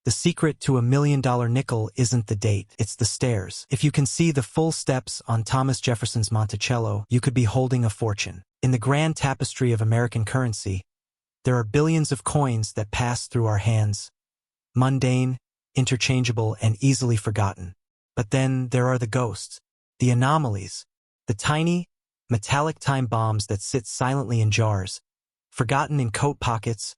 The secret to $1 million nickel isn't the date, it's the stairs. If you can see the full steps on Thomas Jefferson's Monticello, you could be holding a fortune. In the grand tapestry of American currency, there are billions of coins that pass through our hands, mundane, interchangeable, and easily forgotten. But then there are the ghosts, the anomalies, the tiny, metallic time bombs that sit silently in jars, forgotten in coat pockets,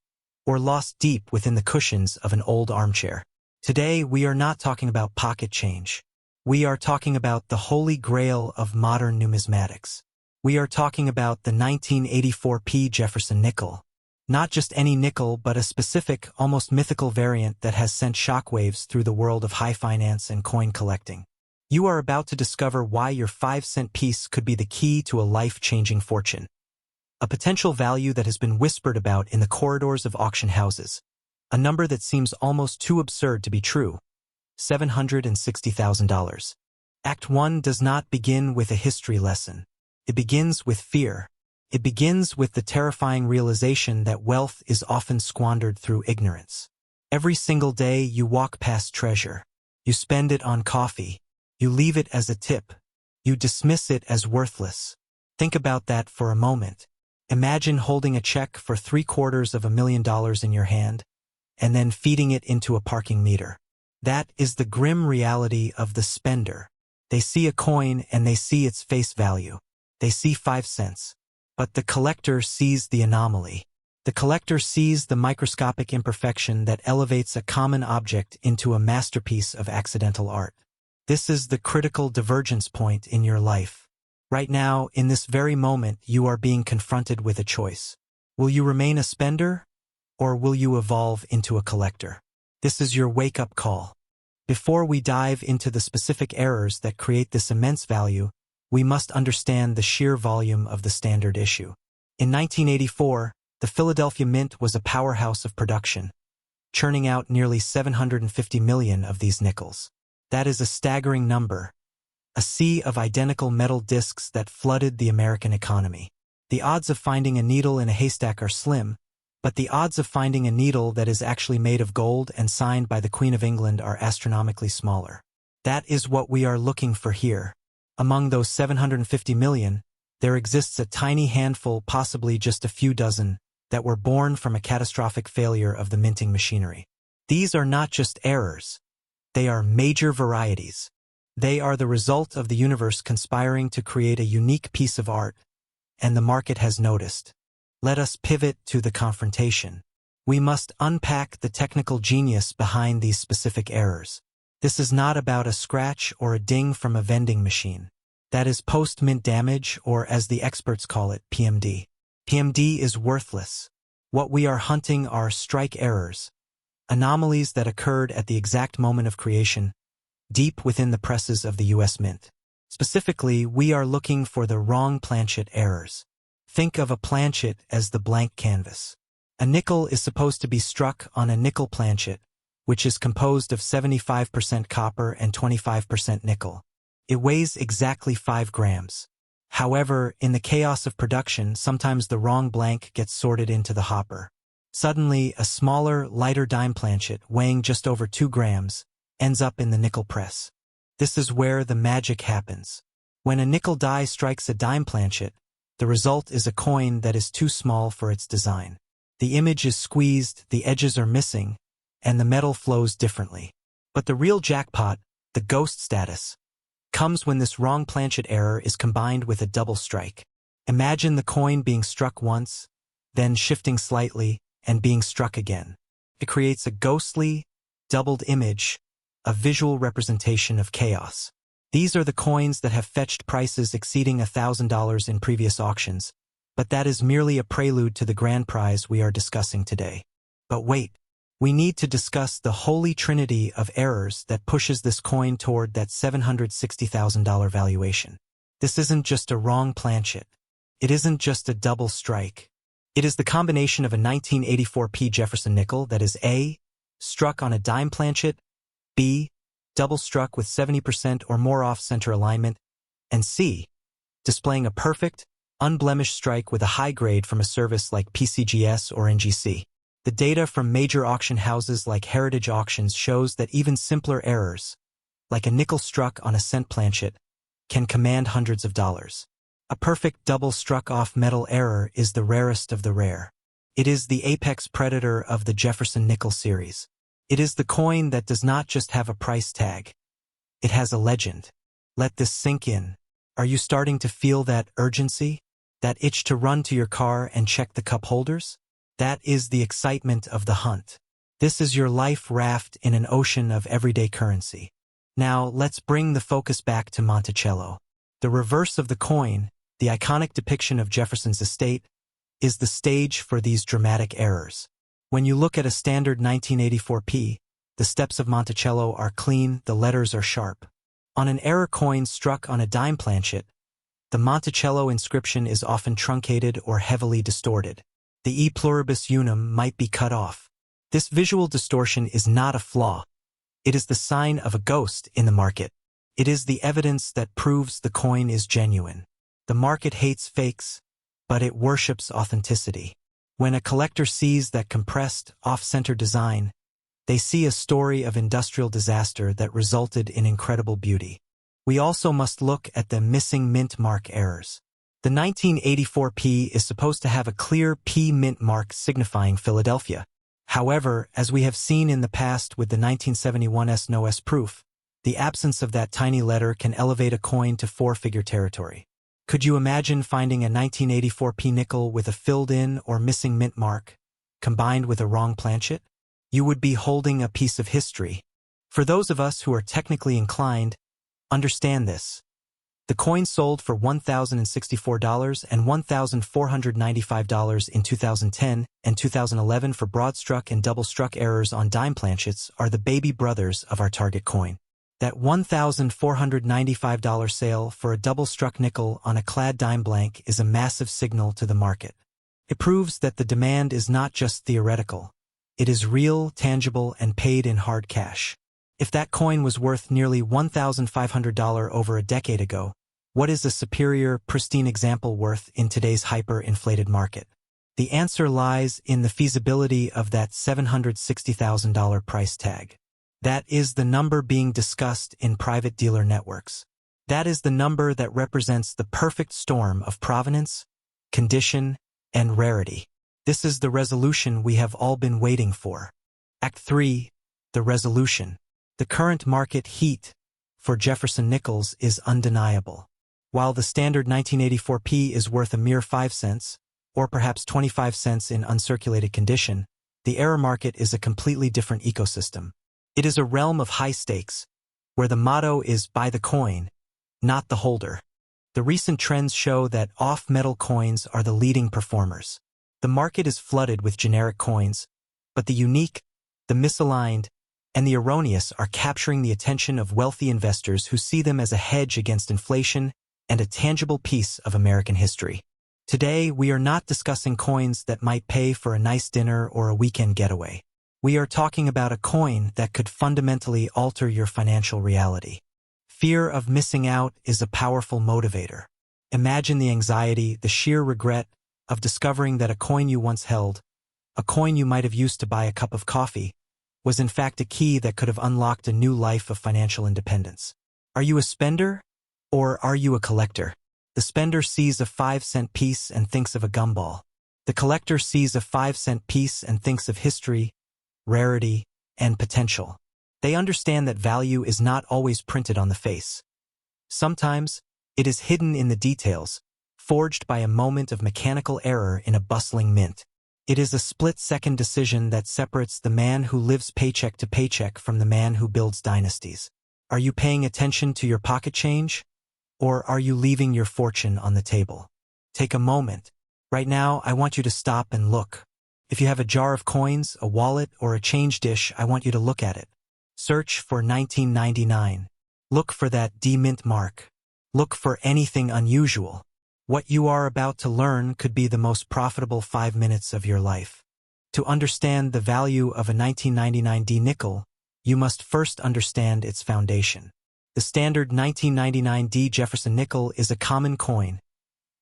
or lost deep within the cushions of an old armchair. Today, we are not talking about pocket change. We are talking about the holy grail of modern numismatics. We are talking about the 1984 Jefferson Nickel. Not just any nickel, but a specific, almost mythical variant that has sent shockwaves through the world of high finance and coin collecting. You are about to discover why your 5-cent piece could be the key to a life-changing fortune. A potential value that has been whispered about in the corridors of auction houses. A number that seems almost too absurd to be true. $760,000. Act 1 does not begin with a history lesson. It begins with fear. It begins with the terrifying realization that wealth is often squandered through ignorance. Every single day you walk past treasure. You spend it on coffee. You leave it as a tip. You dismiss it as worthless. Think about that for a moment. Imagine holding a check for $750,000 in your hand, and then feeding it into a parking meter. That is the grim reality of the spender. They see a coin and they see its face value. They see 5 cents. But the collector sees the anomaly. The collector sees the microscopic imperfection that elevates a common object into a masterpiece of accidental art. This is the critical divergence point in your life. Right now, in this very moment, you are being confronted with a choice. Will you remain a spender, or will you evolve into a collector? This is your wake-up call. Before we dive into the specific errors that create this immense value, we must understand the sheer volume of the standard issue. In 1984, the Philadelphia Mint was a powerhouse of production, churning out nearly 750 million of these nickels. That is a staggering number. A sea of identical metal discs that flooded the American economy. The odds of finding a needle in a haystack are slim, but the odds of finding a needle that is actually made of gold and signed by the Queen of England are astronomically smaller. That is what we are looking for here. Among those 750 million, there exists a tiny handful, possibly just a few dozen, that were born from a catastrophic failure of the minting machinery. These are not just errors. They are major varieties. They are the result of the universe conspiring to create a unique piece of art, and the market has noticed. Let us pivot to the confrontation. We must unpack the technical genius behind these specific errors. This is not about a scratch or a ding from a vending machine. That is post-mint damage, or as the experts call it, PMD. PMD is worthless. What we are hunting are strike errors, anomalies that occurred at the exact moment of creation, deep within the presses of the U.S. Mint. Specifically, we are looking for the wrong planchet errors. Think of a planchet as the blank canvas. A nickel is supposed to be struck on a nickel planchet, which is composed of 75% copper and 25% nickel. It weighs exactly 5 grams. However, in the chaos of production, sometimes the wrong blank gets sorted into the hopper. Suddenly, a smaller, lighter dime planchet, weighing just over 2 grams, ends up in the nickel press. This is where the magic happens. When a nickel die strikes a dime planchet, the result is a coin that is too small for its design. The image is squeezed, the edges are missing, and the metal flows differently. But the real jackpot, the ghost status, comes when this wrong planchet error is combined with a double strike. Imagine the coin being struck once, then shifting slightly, and being struck again. It creates a ghostly, doubled image, a visual representation of chaos. These are the coins that have fetched prices exceeding $1,000 in previous auctions, but that is merely a prelude to the grand prize we are discussing today. But wait, we need to discuss the holy trinity of errors that pushes this coin toward that $760,000 valuation. This isn't just a wrong planchet. It isn't just a double strike. It is the combination of a 1984 Jefferson Nickel that is A, struck on a dime planchet, B, double struck with 70% or more off-center alignment, and C, displaying a perfect, unblemished strike with a high grade from a service like PCGS or NGC. The data from major auction houses like Heritage Auctions shows that even simpler errors, like a nickel struck on a cent planchet, can command hundreds of dollars. A perfect double struck-off metal error is the rarest of the rare. It is the apex predator of the Jefferson Nickel series. It is the coin that does not just have a price tag. It has a legend. Let this sink in. Are you starting to feel that urgency? That itch to run to your car and check the cup holders? That is the excitement of the hunt. This is your life raft in an ocean of everyday currency. Now, let's bring the focus back to Monticello. The reverse of the coin, the iconic depiction of Jefferson's estate, is the stage for these dramatic errors. When you look at a standard 1984p, the steps of Monticello are clean, the letters are sharp. On an error coin struck on a dime planchet, the Monticello inscription is often truncated or heavily distorted. The E pluribus unum might be cut off. This visual distortion is not a flaw. It is the sign of a ghost in the market. It is the evidence that proves the coin is genuine. The market hates fakes, but it worships authenticity. When a collector sees that compressed, off-center design, they see a story of industrial disaster that resulted in incredible beauty. We also must look at the missing mint mark errors. The 1984p is supposed to have a clear P mint mark signifying Philadelphia. However, as we have seen in the past with the 1971's no S proof, the absence of that tiny letter can elevate a coin to four-figure territory. Could you imagine finding a 1984p nickel with a filled-in or missing mint mark, combined with a wrong planchet? You would be holding a piece of history. For those of us who are technically inclined, understand this. The coin sold for $1,064 and $1,495 in 2010 and 2011 for broad-struck and double-struck errors on dime planchets are the baby brothers of our target coin. That $1,495 sale for a double-struck nickel on a clad dime blank is a massive signal to the market. It proves that the demand is not just theoretical. It is real, tangible, and paid in hard cash. If that coin was worth nearly $1,500 over a decade ago, what is a superior, pristine example worth in today's hyper-inflated market? The answer lies in the feasibility of that $760,000 price tag. That is the number being discussed in private dealer networks. That is the number that represents the perfect storm of provenance, condition, and rarity. This is the resolution we have all been waiting for. Act 3, the resolution. The current market heat for Jefferson Nickels is undeniable. While the standard 1984p is worth a mere 5 cents, or perhaps 25 cents in uncirculated condition, the error market is a completely different ecosystem. It is a realm of high stakes, where the motto is buy the coin, not the holder. The recent trends show that off-metal coins are the leading performers. The market is flooded with generic coins, but the unique, the misaligned, and the erroneous are capturing the attention of wealthy investors who see them as a hedge against inflation and a tangible piece of American history. Today, we are not discussing coins that might pay for a nice dinner or a weekend getaway. We are talking about a coin that could fundamentally alter your financial reality. Fear of missing out is a powerful motivator. Imagine the anxiety, the sheer regret of discovering that a coin you once held, a coin you might have used to buy a cup of coffee, was in fact a key that could have unlocked a new life of financial independence. Are you a spender, or are you a collector? The spender sees a 5-cent piece and thinks of a gumball. The collector sees a 5-cent piece and thinks of history, rarity, and potential. They understand that value is not always printed on the face. Sometimes, it is hidden in the details, forged by a moment of mechanical error in a bustling mint. It is a split-second decision that separates the man who lives paycheck to paycheck from the man who builds dynasties. Are you paying attention to your pocket change? Or are you leaving your fortune on the table? Take a moment. Right now, I want you to stop and look. If you have a jar of coins, a wallet, or a change dish, I want you to look at it. Search for 1999. Look for that D-mint mark. Look for anything unusual. What you are about to learn could be the most profitable 5 minutes of your life. To understand the value of a 1999 D nickel, you must first understand its foundation. The standard 1999 D Jefferson Nickel is a common coin,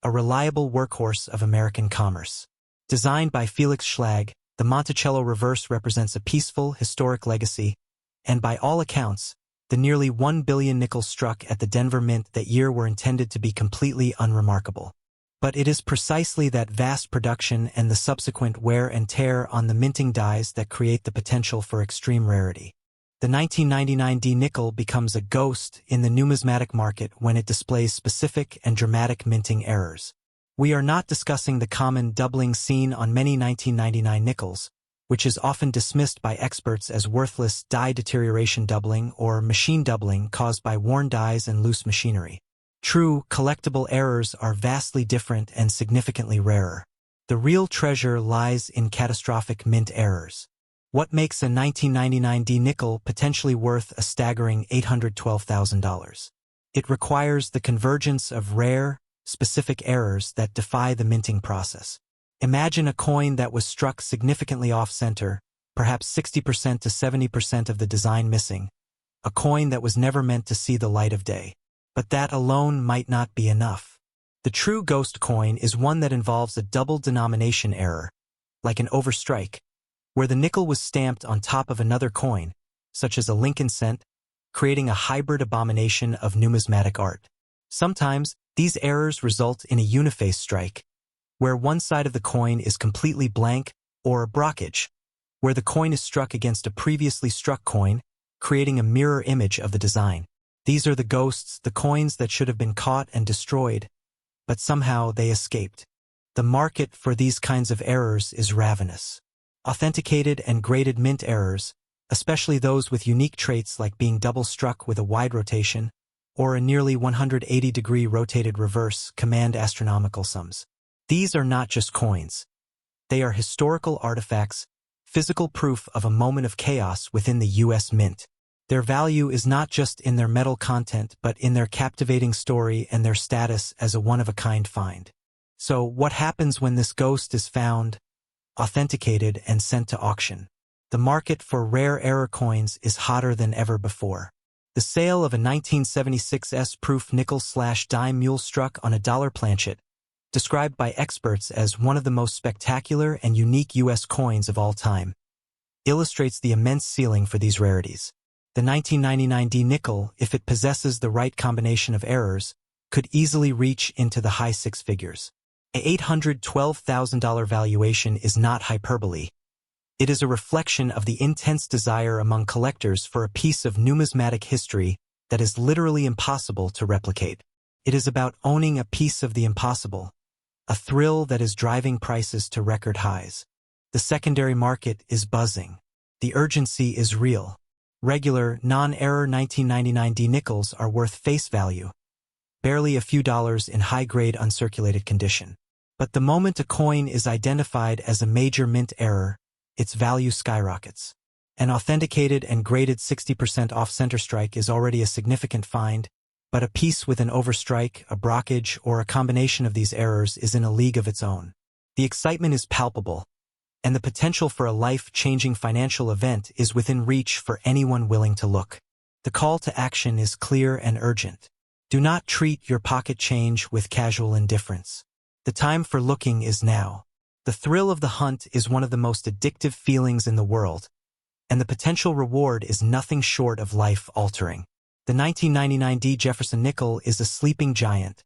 a reliable workhorse of American commerce. Designed by Felix Schlag, the The Monticello reverse represents a peaceful, historic legacy, and by all accounts, the nearly 1 billion nickels struck at the Denver Mint that year were intended to be completely unremarkable. But it is precisely that vast production and the subsequent wear and tear on the minting dies that create the potential for extreme rarity. The 1999 D nickel becomes a ghost in the numismatic market when it displays specific and dramatic minting errors. We are not discussing the common doubling seen on many 1999 nickels, which is often dismissed by experts as worthless die deterioration doubling or machine doubling caused by worn dies and loose machinery. True, collectible errors are vastly different and significantly rarer. The real treasure lies in catastrophic mint errors. What makes a 1999 D nickel potentially worth a staggering $812,000? It requires the convergence of rare, specific errors that defy the minting process. Imagine a coin that was struck significantly off-center, perhaps 60% to 70% of the design missing, a coin that was never meant to see the light of day. But that alone might not be enough. The true ghost coin is one that involves a double denomination error, like an overstrike, where the nickel was stamped on top of another coin, such as a Lincoln cent, creating a hybrid abomination of numismatic art. Sometimes, these errors result in a uniface strike, where one side of the coin is completely blank, or a brockage, where the coin is struck against a previously struck coin, creating a mirror image of the design. These are the ghosts, the coins that should have been caught and destroyed, but somehow they escaped. The market for these kinds of errors is ravenous. Authenticated and graded mint errors, especially those with unique traits like being double struck with a wide rotation, or a nearly 180-degree rotated reverse, command astronomical sums. These are not just coins. They are historical artifacts, physical proof of a moment of chaos within the U.S. Mint. Their value is not just in their metal content but in their captivating story and their status as a one-of-a-kind find. So, what happens when this ghost is found, authenticated, and sent to auction? The market for rare error coins is hotter than ever before. The sale of a 1976 S-proof nickel/dime mule struck on a dollar planchet, described by experts as one of the most spectacular and unique U.S. coins of all time, illustrates the immense ceiling for these rarities. The 1999 D nickel, if it possesses the right combination of errors, could easily reach into the high six figures. A $812,000 valuation is not hyperbole. It is a reflection of the intense desire among collectors for a piece of numismatic history that is literally impossible to replicate. It is about owning a piece of the impossible, a thrill that is driving prices to record highs. The secondary market is buzzing. The urgency is real. Regular, non-error 1999 D nickels are worth face value, barely a few dollars in high-grade uncirculated condition. But the moment a coin is identified as a major mint error, its value skyrockets. An authenticated and graded 60% off-center strike is already a significant find, but a piece with an overstrike, a brockage, or a combination of these errors is in a league of its own. The excitement is palpable, and the potential for a life-changing financial event is within reach for anyone willing to look. The call to action is clear and urgent. Do not treat your pocket change with casual indifference. The time for looking is now. The thrill of the hunt is one of the most addictive feelings in the world, and the potential reward is nothing short of life-altering. The 1999 D Jefferson Nickel is a sleeping giant,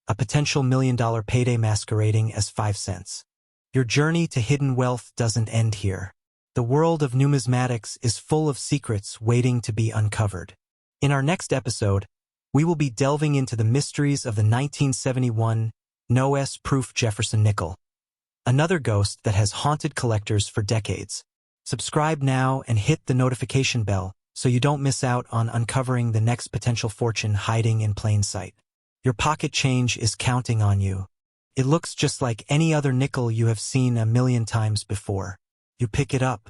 a potential million-dollar payday masquerading as 5 cents. Your journey to hidden wealth doesn't end here. The world of numismatics is full of secrets waiting to be uncovered. In our next episode, we will be delving into the mysteries of the 1971 No S-proof Jefferson Nickel, another ghost that has haunted collectors for decades. Subscribe now and hit the notification bell so you don't miss out on uncovering the next potential fortune hiding in plain sight. Your pocket change is counting on you. It looks just like any other nickel you have seen a million times before. You pick it up.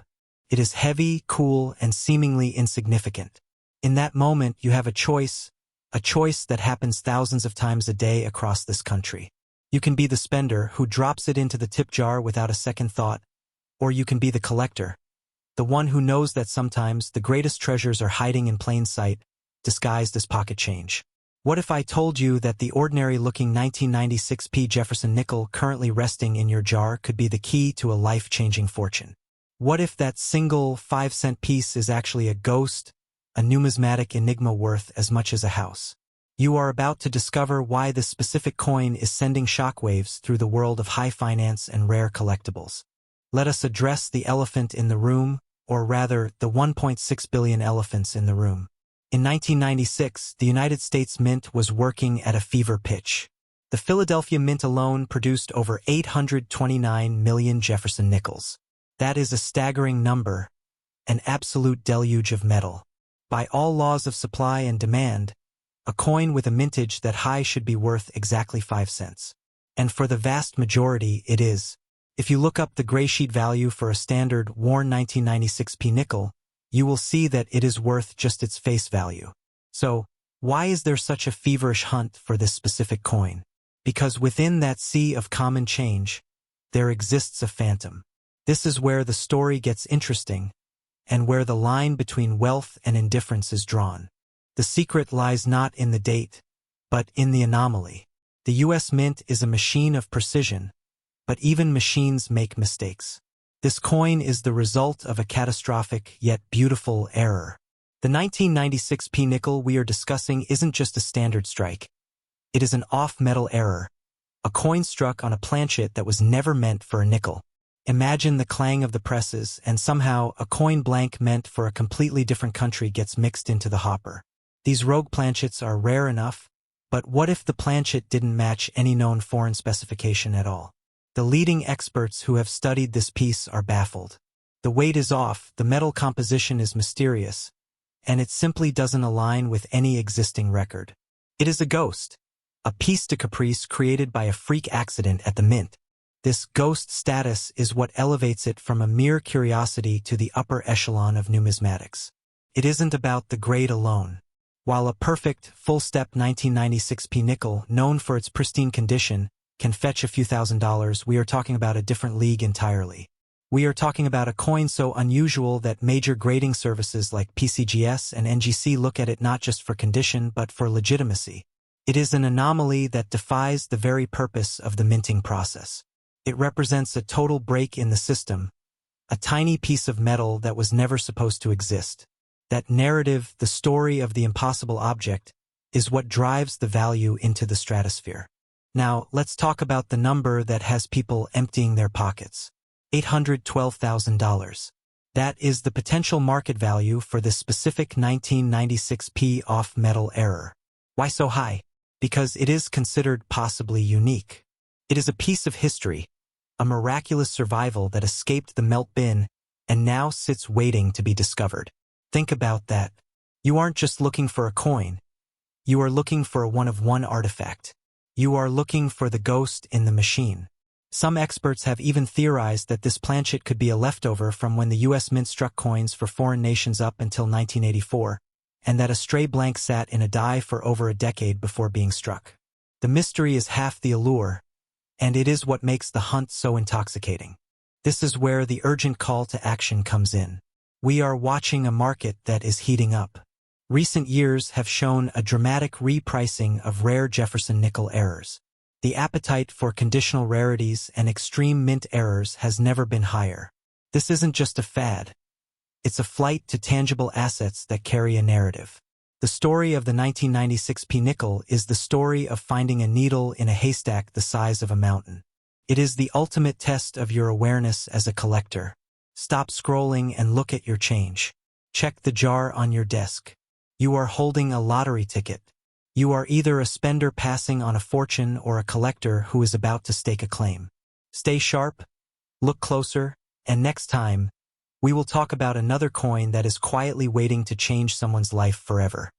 It is heavy, cool, and seemingly insignificant. In that moment, you have a choice that happens thousands of times a day across this country. You can be the spender who drops it into the tip jar without a second thought, or you can be the collector, the one who knows that sometimes the greatest treasures are hiding in plain sight, disguised as pocket change. What if I told you that the ordinary-looking 1996 Jefferson Nickel currently resting in your jar could be the key to a life-changing fortune? What if that single 5-cent piece is actually a ghost, a numismatic enigma worth as much as a house? You are about to discover why this specific coin is sending shockwaves through the world of high finance and rare collectibles. Let us address the elephant in the room, or rather, the 1.6 billion elephants in the room. In 1996, the United States Mint was working at a fever pitch. The Philadelphia Mint alone produced over 829 million Jefferson Nickels. That is a staggering number, an absolute deluge of metal. By all laws of supply and demand, a coin with a mintage that high should be worth exactly 5 cents. And for the vast majority, it is. If you look up the gray sheet value for a standard worn 1996p nickel, you will see that it is worth just its face value. So, why is there such a feverish hunt for this specific coin? Because within that sea of common change, there exists a phantom. This is where the story gets interesting, and where the line between wealth and indifference is drawn. The secret lies not in the date, but in the anomaly. The U.S. Mint is a machine of precision, but even machines make mistakes. This coin is the result of a catastrophic yet beautiful error. The 1996p nickel we are discussing isn't just a standard strike. It is an off-metal error, a coin struck on a planchet that was never meant for a nickel. Imagine the clang of the presses, and somehow a coin blank meant for a completely different country gets mixed into the hopper. These rogue planchets are rare enough, but what if the planchet didn't match any known foreign specification at all? The leading experts who have studied this piece are baffled. The weight is off, the metal composition is mysterious, and it simply doesn't align with any existing record. It is a ghost, a piece de caprice created by a freak accident at the Mint. This ghost status is what elevates it from a mere curiosity to the upper echelon of numismatics. It isn't about the grade alone. While a perfect, full-step 1996p nickel, known for its pristine condition, can fetch a few $1,000s, we are talking about a different league entirely. We are talking about a coin so unusual that major grading services like PCGS and NGC look at it not just for condition but for legitimacy. It is an anomaly that defies the very purpose of the minting process. It represents a total break in the system, a tiny piece of metal that was never supposed to exist. That narrative, the story of the impossible object, is what drives the value into the stratosphere. Now, let's talk about the number that has people emptying their pockets. $812,000. That is the potential market value for this specific 1996p off-metal error. Why so high? Because it is considered possibly unique. It is a piece of history, a miraculous survival that escaped the melt bin and now sits waiting to be discovered. Think about that. You aren't just looking for a coin. You are looking for a one-of-one artifact. You are looking for the ghost in the machine. Some experts have even theorized that this planchet could be a leftover from when the U.S. Mint struck coins for foreign nations up until 1984, and that a stray blank sat in a die for over a decade before being struck. The mystery is half the allure, and it is what makes the hunt so intoxicating. This is where the urgent call to action comes in. We are watching a market that is heating up. Recent years have shown a dramatic repricing of rare Jefferson Nickel errors. The appetite for conditional rarities and extreme mint errors has never been higher. This isn't just a fad. It's a flight to tangible assets that carry a narrative. The story of the 1996p nickel is the story of finding a needle in a haystack the size of a mountain. It is the ultimate test of your awareness as a collector. Stop scrolling and look at your change. Check the jar on your desk. You are holding a lottery ticket. You are either a spender passing on a fortune or a collector who is about to stake a claim. Stay sharp, look closer, and next time, we will talk about another coin that is quietly waiting to change someone's life forever.